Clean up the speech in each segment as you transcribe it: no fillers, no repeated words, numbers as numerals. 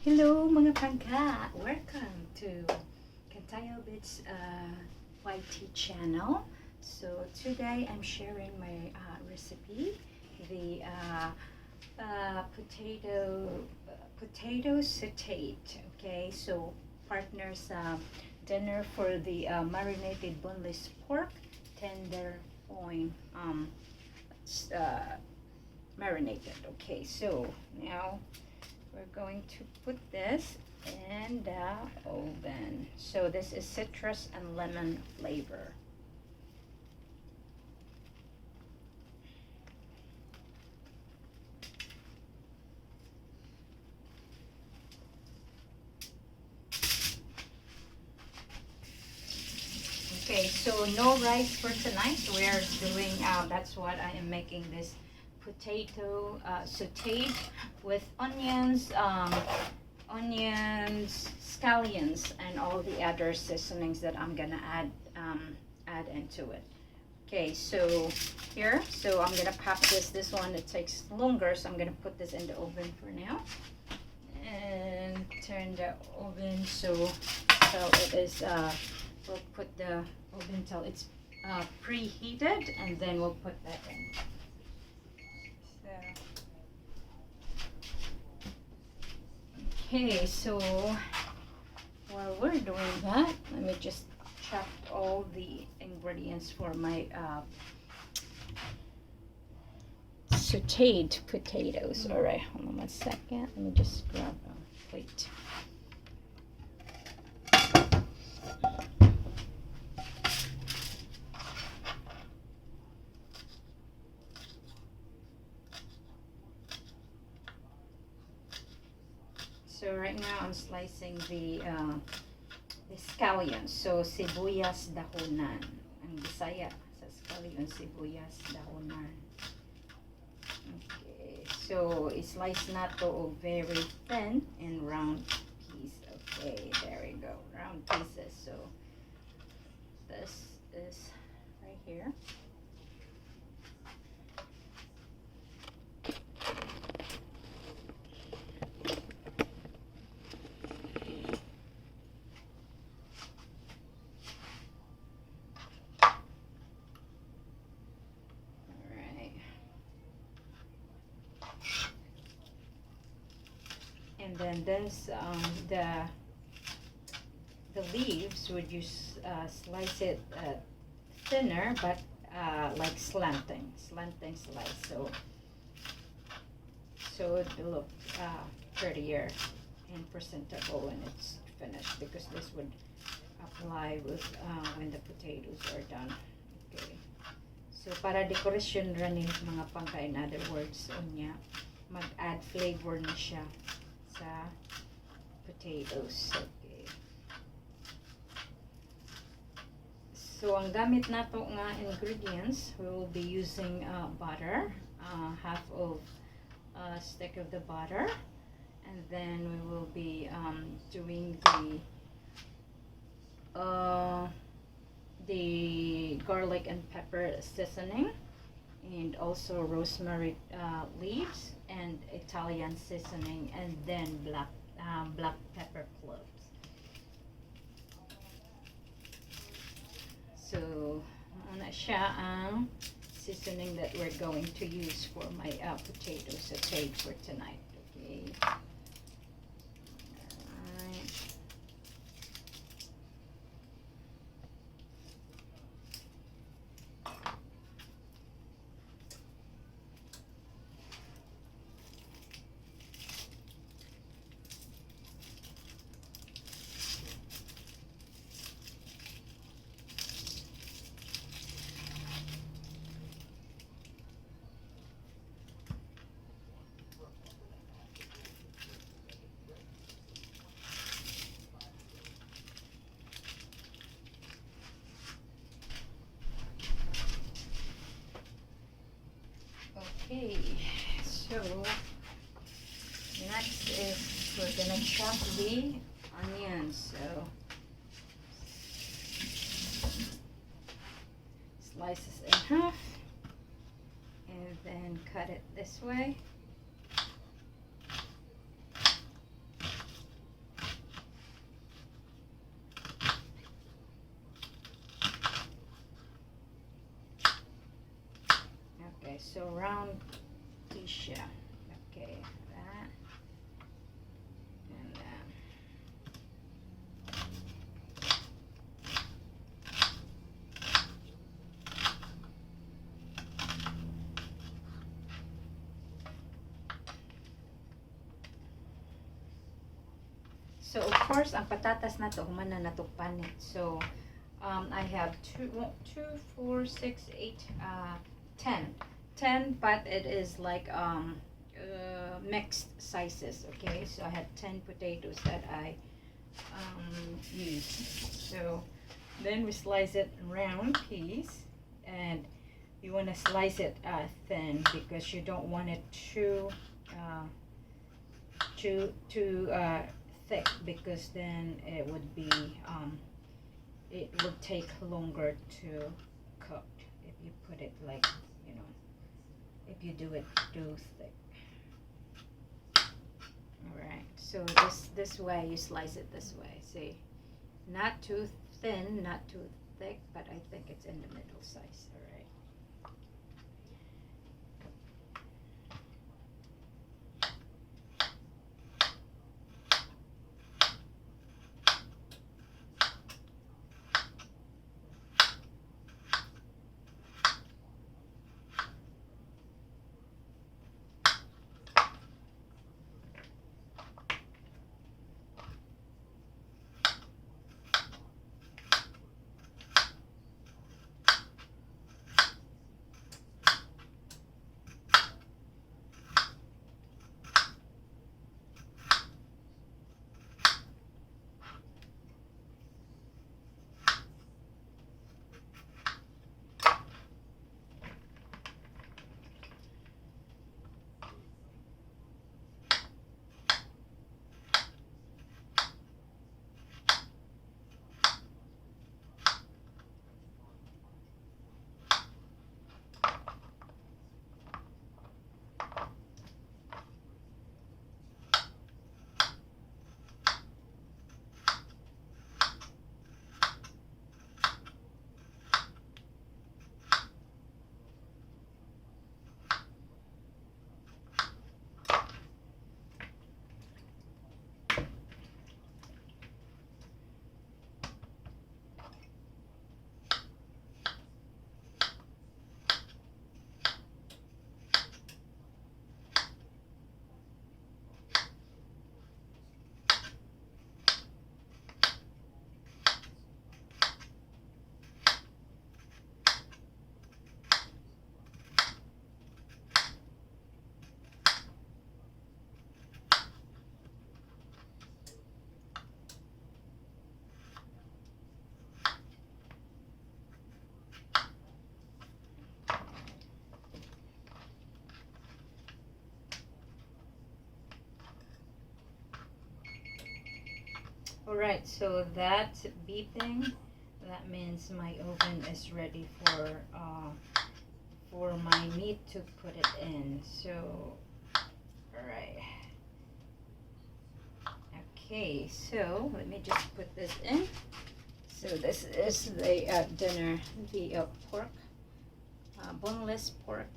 Hello mga pangka! Welcome to Kantayaw Beth's YT channel. So today I'm sharing my recipe, the potatoes sauteed. Okay, so partners dinner for the marinated boneless pork, tenderloin marinated. Okay, so now we're going to put this in the oven. So this is citrus and lemon flavor. Okay, so no rice for tonight. We're doing, that's what I am making this potato sauteed with onions, scallions, and all the other seasonings that I'm gonna add into it. Okay, so here, so I'm gonna pop this. This one, it takes longer, so I'm gonna put this in the oven for now, and turn the oven so it is. We'll put the oven till it's preheated, and then we'll put that in. Okay, so while we're doing that, let me just chop all the ingredients for my sauteed potatoes. All right, hold on 1 second. Let me just grab a plate. So right now I'm slicing the scallions. So sibuyas dahonan. Ang Bisaya sa scallions, sibuyas dahonan. Okay, so slice na to very thin and round piece. Okay, there we go, round pieces. So this is right here. And then this, the leaves, would you slice it thinner, but like slanting slice, so it will look prettier and presentable when it's finished, because this would apply with when the potatoes are done. Okay, so para decoration rin mga pangka, in other words, unya mag-add flavor na siya sa potatoes. Okay. So ang gamit nato nga ingredients, we will be using butter, half of a stick of the butter, and then we will be doing the garlic and pepper seasoning, and also rosemary leaves and Italian seasoning, and then black pepper cloves. So ana siya ang seasoning that we're going to use for my potato sauteed for tonight. Okay. Okay, so next is we're gonna chop the onions. So slices in half, and then cut it this way. So round Tisha. Okay, that. And then so of course, ang patatas na to, humana na to panit. So, I have 2, 4, 6, 8, 10. 10, but it is like mixed sizes, okay? So I had 10 potatoes that I used. So then we slice it round piece, and you want to slice it thin because you don't want it too thick, because then it would be it would take longer to cook if you put it like, you know, if you do it too thick. Alright, so this way, you slice it this way. See, not too thin, not too thick, but I think it's in the middle size. Alright. Alright, so that's beeping. That means my oven is ready for my meat to put it in. So, alright. Okay, so let me just put this in. So this is the dinner, the pork, boneless pork,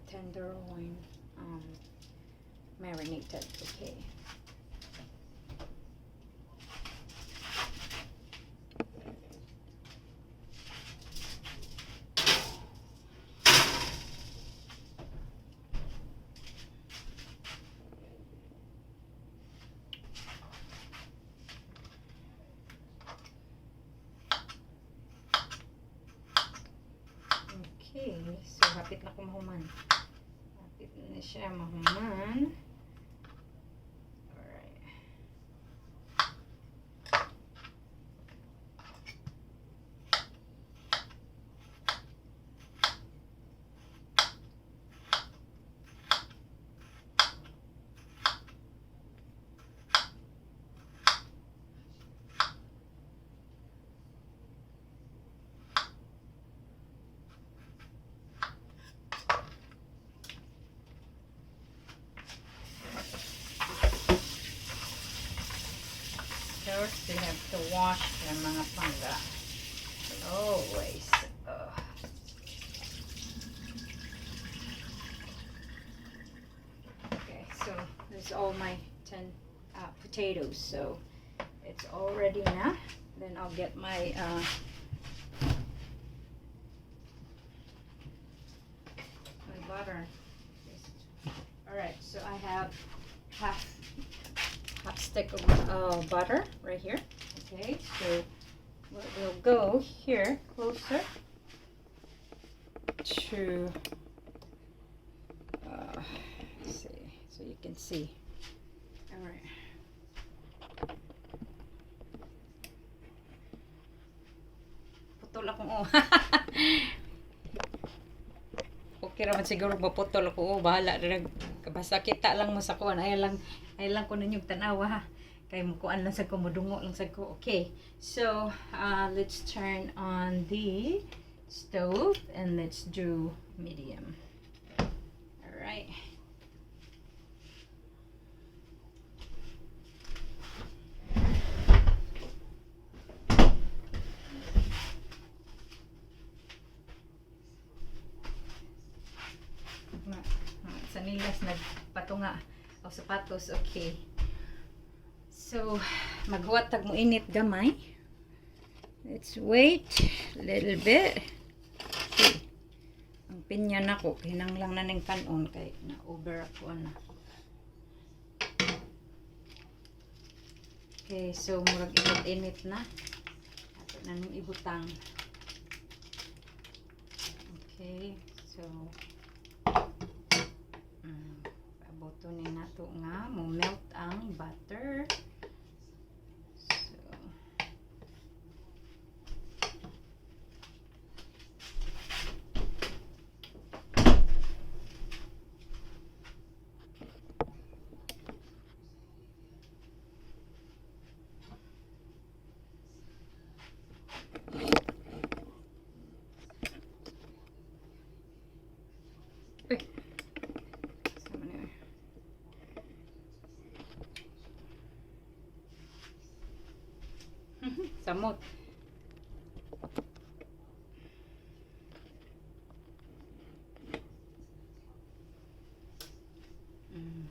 tenderloin, marinated. Okay. Okay, so hapit na ko mahuman. Hapit na siya mahuman. Alright. First, you have to wash yung mga pangga. Always. all my 10 potatoes. So it's all ready now. Then I'll get my butter. Alright, so I have half stick of butter right here. Okay, so we'll go here closer to see, so you can see. All right. Putol akong okay raman siguro maputol ako. Bahala na basta kita lang mo sa kuan. Ay lang ko ninyong tanawa ha. Kay mo kuan lang sa ko, modungo lang sa ko. Okay. So, let's turn on the stove and let's do medium. All right. Sanilas nagpatunga o sapatos. Okay, so maghuwatag mo init gamay. Let's wait a little bit. Okay. Ang pinya na ko kinanglang na ning kanon kay na over ako na. Okay, so murag init na ato na ning ibutang. Okay, so paboto ni nato nga mo melt ang butter. So samot.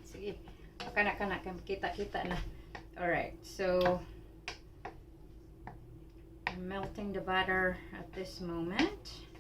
Sige. Kana kita na. Alright, so I'm melting the butter at this moment.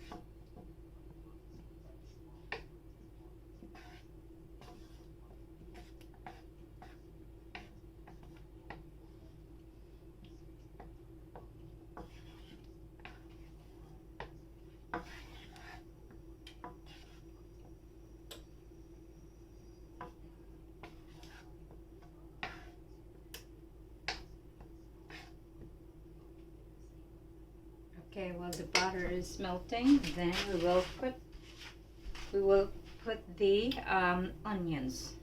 Okay, while the butter is melting, then we will put the onions.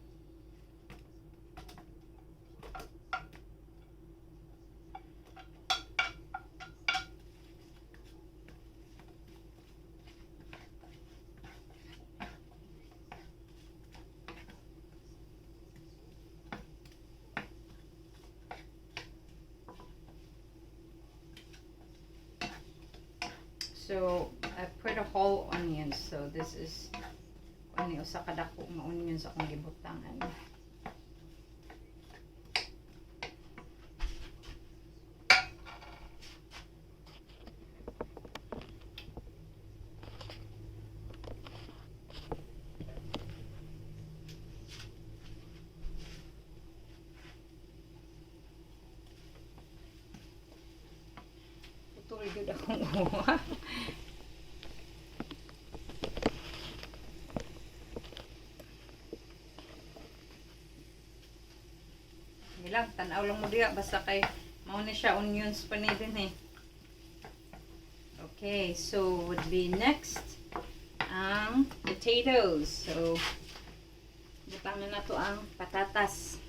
So I put a whole onion. So this is usa ka dako nga onions akong gibutangan. Putol gyud akong uwa. Lang tanaw lang mo diya basta kay mao ni siya onions pa ni din eh. Okay, so would be next ang potatoes. So butang na nato ang patatas.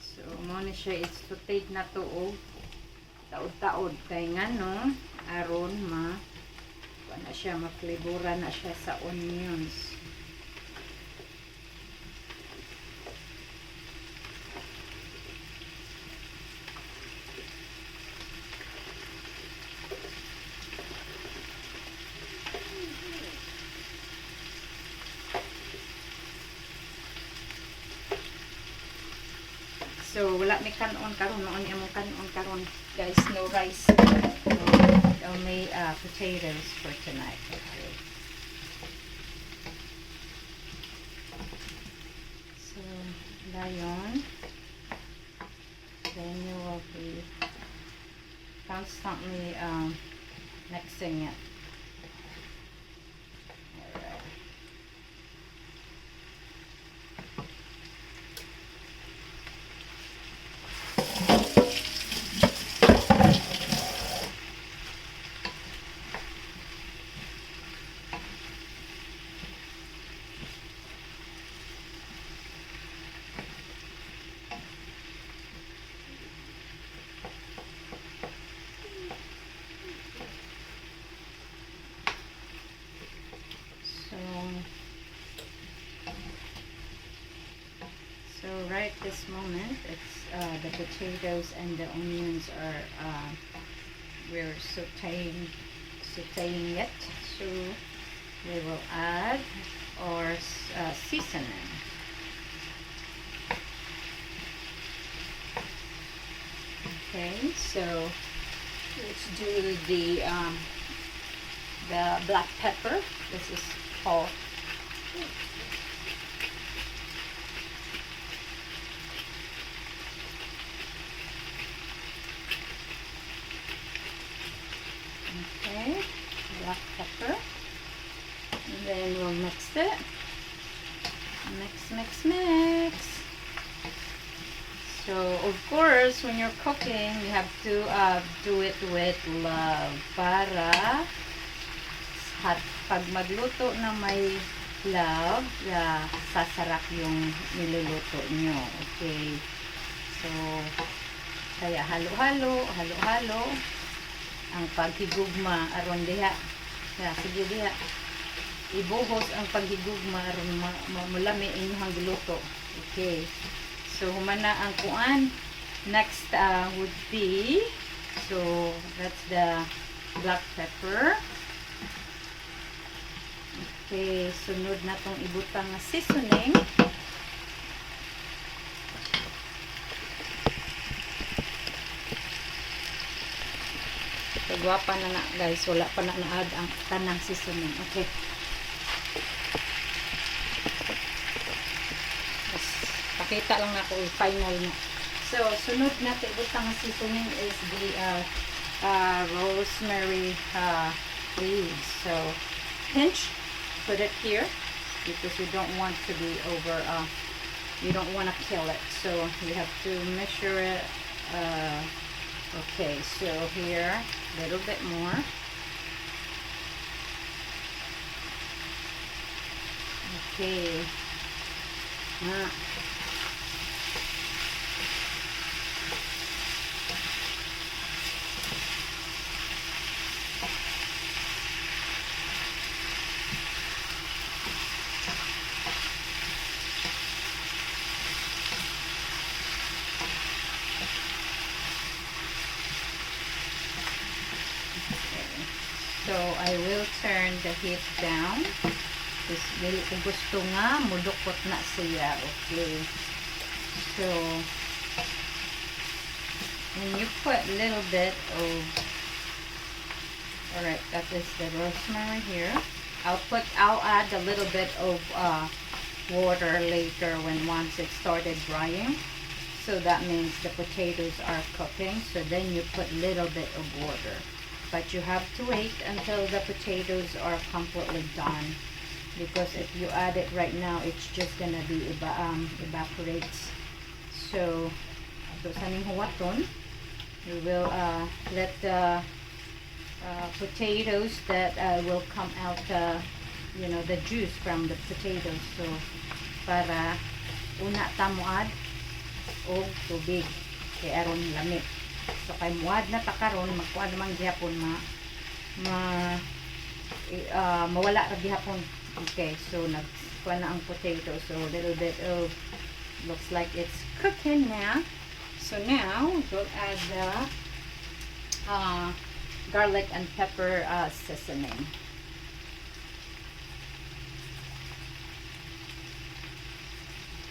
So mao ni siya sauteed na to og taod-taod kay ngano aron na siya ma-flavoran na siya sa onions. So wala may kanon karon noon imong kanon karon guys, no rice. Only potatoes for tonight. Okay. So dayon, then you will be constantly mixing it. Alright. So right this moment, it's the potatoes and the onions are we're sauteing it. So we will add our seasoning. Okay, so let's do the black pepper. This is called. Okay, black pepper, and then we'll mix it. Mix. So of course, when you're cooking, you have to do it with love para pag magluto na may love, sasarap yung niluluto nyo. Okay, so kaya halo-halo ang paghigugma aron diha. Sige diha. Ibuhos ang paghigugma aron mulami inyong giluto. Okay. So humana ang kuan. Next would be, so that's the black pepper. Okay, sunod na tong ibutang nga seasoning. Gwapa na guys, wala pa na-add ang tanang seasoning. Okay. Mas, pakita lang na ko final na. So, sunod natin ibutang seasoning is the rosemary leaves. So, pinch, put it here because you don't want to be over, you don't want to kill it. So, you have to measure it. Okay, so here, a little bit more. Okay. So, I will turn the heat down. Kasi dili ko gusto nga, mudukot na siya. Okay. So, when you put a little bit of, alright, that is the rosemary here. I'll add a little bit of water later once it started drying. So that means the potatoes are cooking. So then you put a little bit of water. But you have to wait until the potatoes are completely done, because if you add it right now, it's just gonna be evaporates. So saning huwaton, we will let the potatoes that will come out, you know, the juice from the potatoes. So para una ta mo add og tubig kay aron lami. So kay muad na ta karon, magkuan naman gihapon mawala ra gihapon. Okay, so nagkuan na ang potato. So a little bit of, looks like it's cooking now. So now we'll add the garlic and pepper seasoning.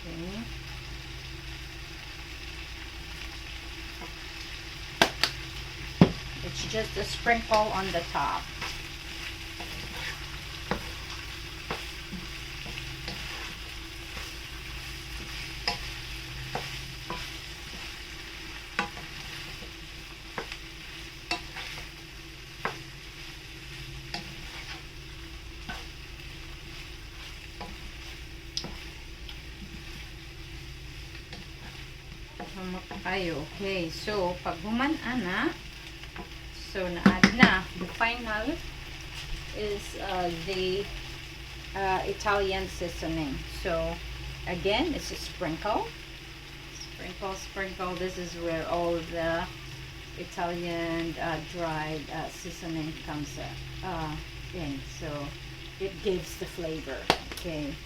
Okay. just a sprinkle on the top. Okay, so pag humana na, so na-add na. The final is the Italian seasoning. So again, it's a sprinkle. Sprinkle, sprinkle. This is where all the Italian dried seasoning comes in. So it gives the flavor. Okay.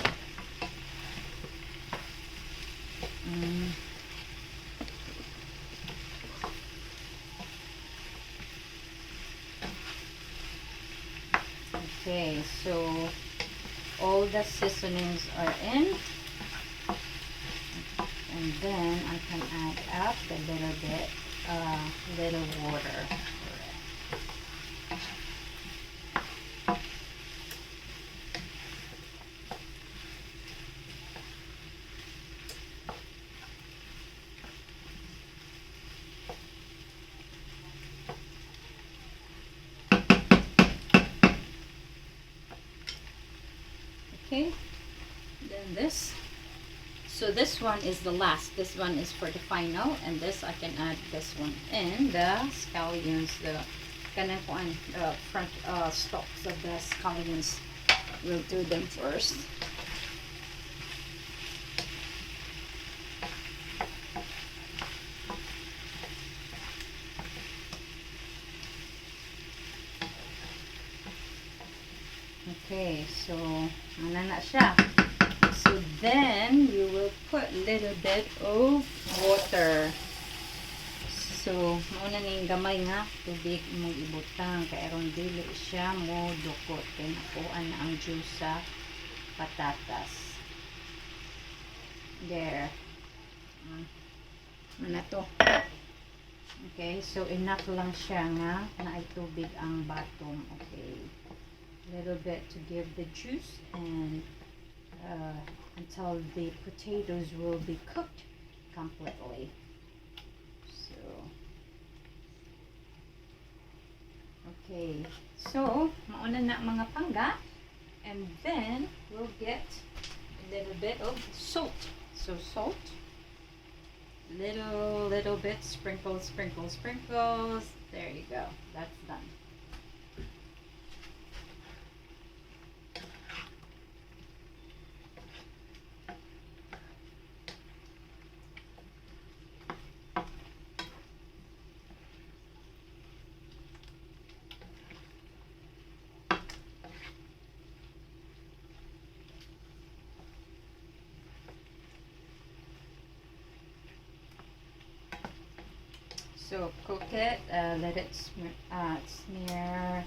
Okay, so all the seasonings are in, and then I can add up a little bit, little water for it. Okay, then this, so this one is the last, this one is for the final, and this I can add this one in, the scallions, the front stalks of the scallions. We'll do them first. Okay, so ano na siya. So then you will put a little bit of water. So mauna ning gamay nga tubig mo ibutang kay aron dili siya mo dukot kay nakuan na ang juice sa patatas. There. Ano to? Okay, so enough lang siya nga na ay tubig ang bottom. Okay. Little bit to give the juice and until the potatoes will be cooked completely. So okay, so mauna na mga pangga, and then we'll get a little bit of salt. So salt, little bit, sprinkles, sprinkles, sprinkles. There you go, that's done. So cook it, let it smear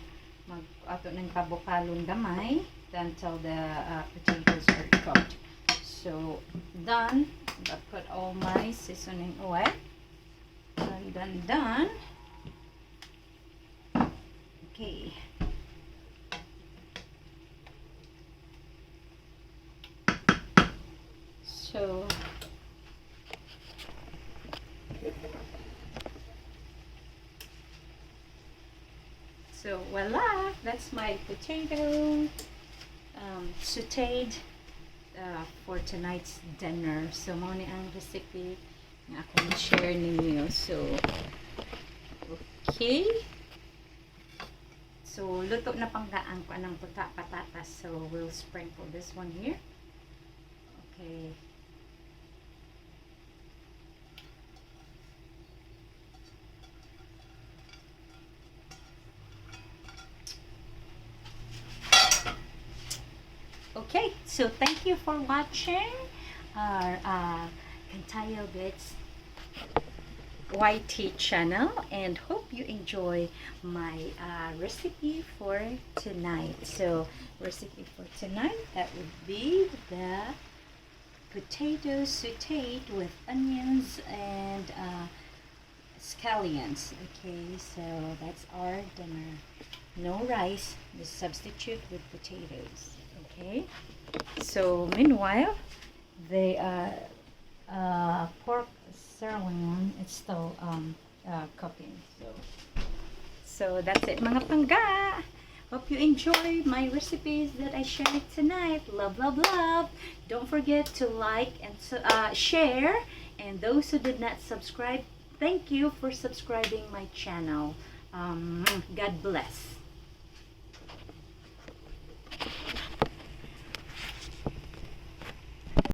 ato ng kabukalon gamay until the potatoes are cooked. So done. I put all my seasoning away. Done. Okay. So voila, that's my potato sauteed for tonight's dinner. So mo ni ang recipe nga akong share ninyo. So okay. So luto na panggaan ko ng patatas. So we'll sprinkle this one here. Okay. Okay, so thank you for watching our Kantayaw Beth's YT channel, and hope you enjoy my recipe for tonight. So recipe for tonight, that would be the potatoes sauteed with onions and scallions. Okay, so that's our dinner. No rice, just substitute with potatoes. Okay, so meanwhile, the pork sirloin, it's still cooking. So that's it, mga pangga. Hope you enjoyed my recipes that I shared tonight. Love, love, love. Don't forget to like and share. And those who did not subscribe, thank you for subscribing my channel. God bless.